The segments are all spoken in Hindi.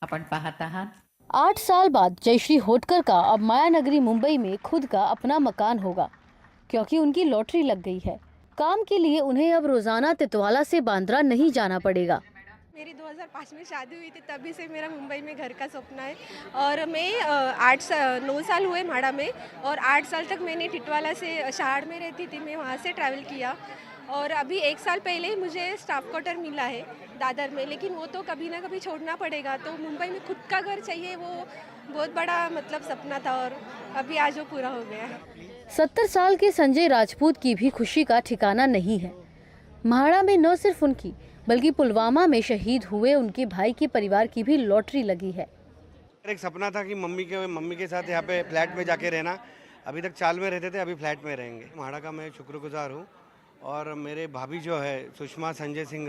आपण पाहत आहात 8 साल बाद जयश्री होटकर का अब मायानगरी मुंबई में खुद का अपना मकान होगा, क्योंकि उनकी लॉटरी लग गई है। काम के लिए उन्हें अब रोजाना तितवाला से बांद्रा नहीं जाना पड़ेगा। मेरी 2005 में शादी हुई थी, तभी से मेरा मुंबई में घर का सपना है। और मैं 9 साल हुए म्हाड़ा में, और 8 साल तक मैंने टिटवाला से शहाड़ में रहती थी, मैं वहाँ से ट्रैवल किया। और अभी 1 साल पहले ही मुझे स्टाफ क्वार्टर मिला है दादर में, लेकिन वो तो कभी ना कभी छोड़ना पड़ेगा। तो मुंबई में खुद का घर चाहिए, वो बहुत बड़ा मतलब सपना था, और अभी आज वो पूरा हो गया है। 70 साल के संजय राजपूत की भी खुशी का ठिकाना नहीं है। म्हाड़ा में न सिर्फ उनकी बल्कि पुलवामा में शहीद हुए उनके भाई के परिवार की भी लॉटरी लगी है। एक सपना था कि मम्मी के साथ यहाँ पे फ्लैट में जाके रहना। अभी तक चाल में रहते थे, अभी फ्लैट में रहेंगे। म्हाड़ा का मैं शुक्रगुजार हूँ। और मेरे भाभी जो है सुषमा संजय सिंह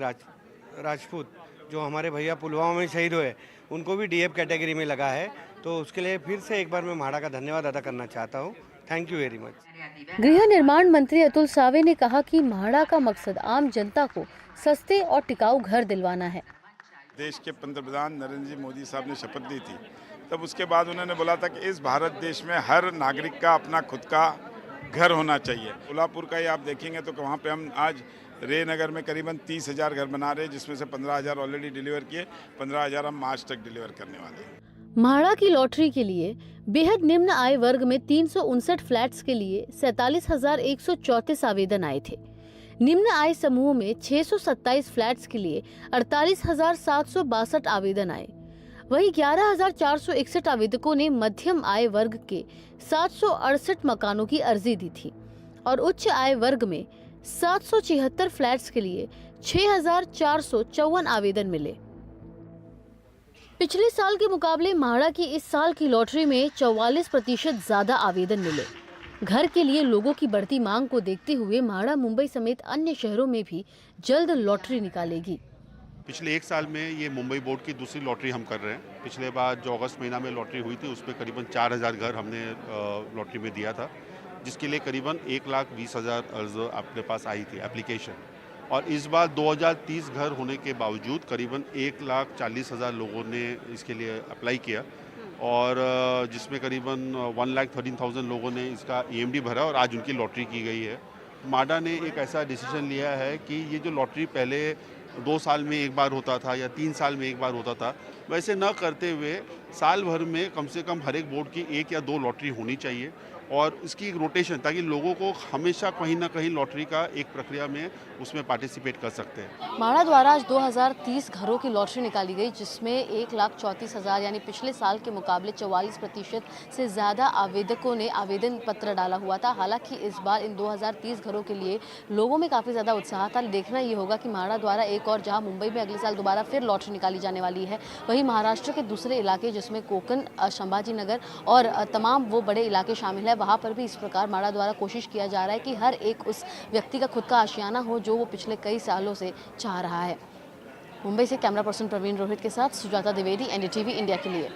राजपूत, जो हमारे भैया पुलवामा में शहीद हुए, उनको भी डीएफ कैटेगरी में लगा है। तो उसके लिए फिर से एक बार मैं म्हाड़ा का धन्यवाद अदा करना चाहता हूँ। Thank you very much. गृह निर्माण मंत्री अतुल सावे ने कहा कि म्हाड़ा का मकसद आम जनता को सस्ते और टिकाऊ घर दिलवाना है। देश के पंतप्रधान नरेंद्र जी मोदी साहब ने शपथ ली थी, तब उसके बाद उन्होंने बोला था कि इस भारत देश में हर नागरिक का अपना खुद का घर होना चाहिए। कोल्हापुर का ही आप देखेंगे तो वहाँ पे हम आज रे नगर में करीबन 30,000 घर बना रहे हैं, जिसमें से 15,000 ऑलरेडी डिलीवर किए, 15,000 हम मार्च तक डिलीवर करने वाले हैं। म्हाड़ा की लॉटरी के लिए बेहद निम्न आय वर्ग में 359 फ्लैट्स के लिए 47,134 आवेदन आए थे। निम्न आय समूह में 627 फ्लैट्स के लिए 48,762 आवेदन आए। वहीं 11,461 आवेदकों ने मध्यम आय वर्ग के 768 मकानों की अर्जी दी थी और उच्च आय वर्ग में 776 फ्लैट्स के लिए 6,454 आवेदन मिले। पिछले साल के मुकाबले म्हाड़ा की इस साल की लॉटरी में 44% ज्यादा आवेदन मिले। घर के लिए लोगों की बढ़ती मांग को देखते हुए म्हाड़ा मुंबई समेत अन्य शहरों में भी जल्द लॉटरी निकालेगी। पिछले 1 साल में ये मुंबई बोर्ड की दूसरी लॉटरी हम कर रहे हैं। पिछले बार जो अगस्त महीना में लॉटरी हुई थी, उसमें करीबन 4,000 घर हमने लॉटरी में दिया था, जिसके लिए करीबन 1,20,000 अर्ज अपने पास आई थी एप्लीकेशन। और इस बार 2030 घर होने के बावजूद करीबन 1,40,000 लोगों ने इसके लिए अप्लाई किया, और जिसमें करीबन 1,13,000 लोगों ने इसका EMD भरा और आज उनकी लॉटरी की गई है। म्हाड़ा ने एक ऐसा डिसीजन लिया है कि ये जो लॉटरी पहले 2 साल में एक बार होता था या 3 साल में एक बार होता था, वैसे न करते हुए साल भर में कम से कम हर एक बोर्ड की 1 या 2 लॉटरी होनी चाहिए, और इसकी एक रोटेशन, ताकि लोगों को हमेशा कहीं ना कहीं लॉटरी का एक प्रक्रिया में उसमें पार्टिसिपेट कर सकते हैं। म्हाड़ा द्वारा आज 2030 घरों की लॉटरी निकाली गई, जिसमें 1,34,000 यानी पिछले साल के मुकाबले 44% से ज्यादा आवेदकों ने आवेदन पत्र डाला हुआ था। हालांकि इस बार इन 2030 घरों के लिए लोगों में काफी ज्यादा उत्साह था। देखना ये होगा कि म्हाड़ा द्वारा एक और, जहां मुंबई में अगले साल दोबारा फिर लॉटरी निकाली जाने वाली है, वहीं महाराष्ट्र के दूसरे इलाके जिसमें कोकण, संभाजी नगर और तमाम वो बड़े इलाके शामिल है, वहाँ पर भी इस प्रकार म्हाड़ा द्वारा कोशिश किया जा रहा है कि हर एक उस व्यक्ति का खुद का आशियाना हो जो वो पिछले कई सालों से चाह रहा है। मुंबई से कैमरा पर्सन प्रवीण रोहित के साथ सुजाता द्विवेदी, NDTV इंडिया के लिए।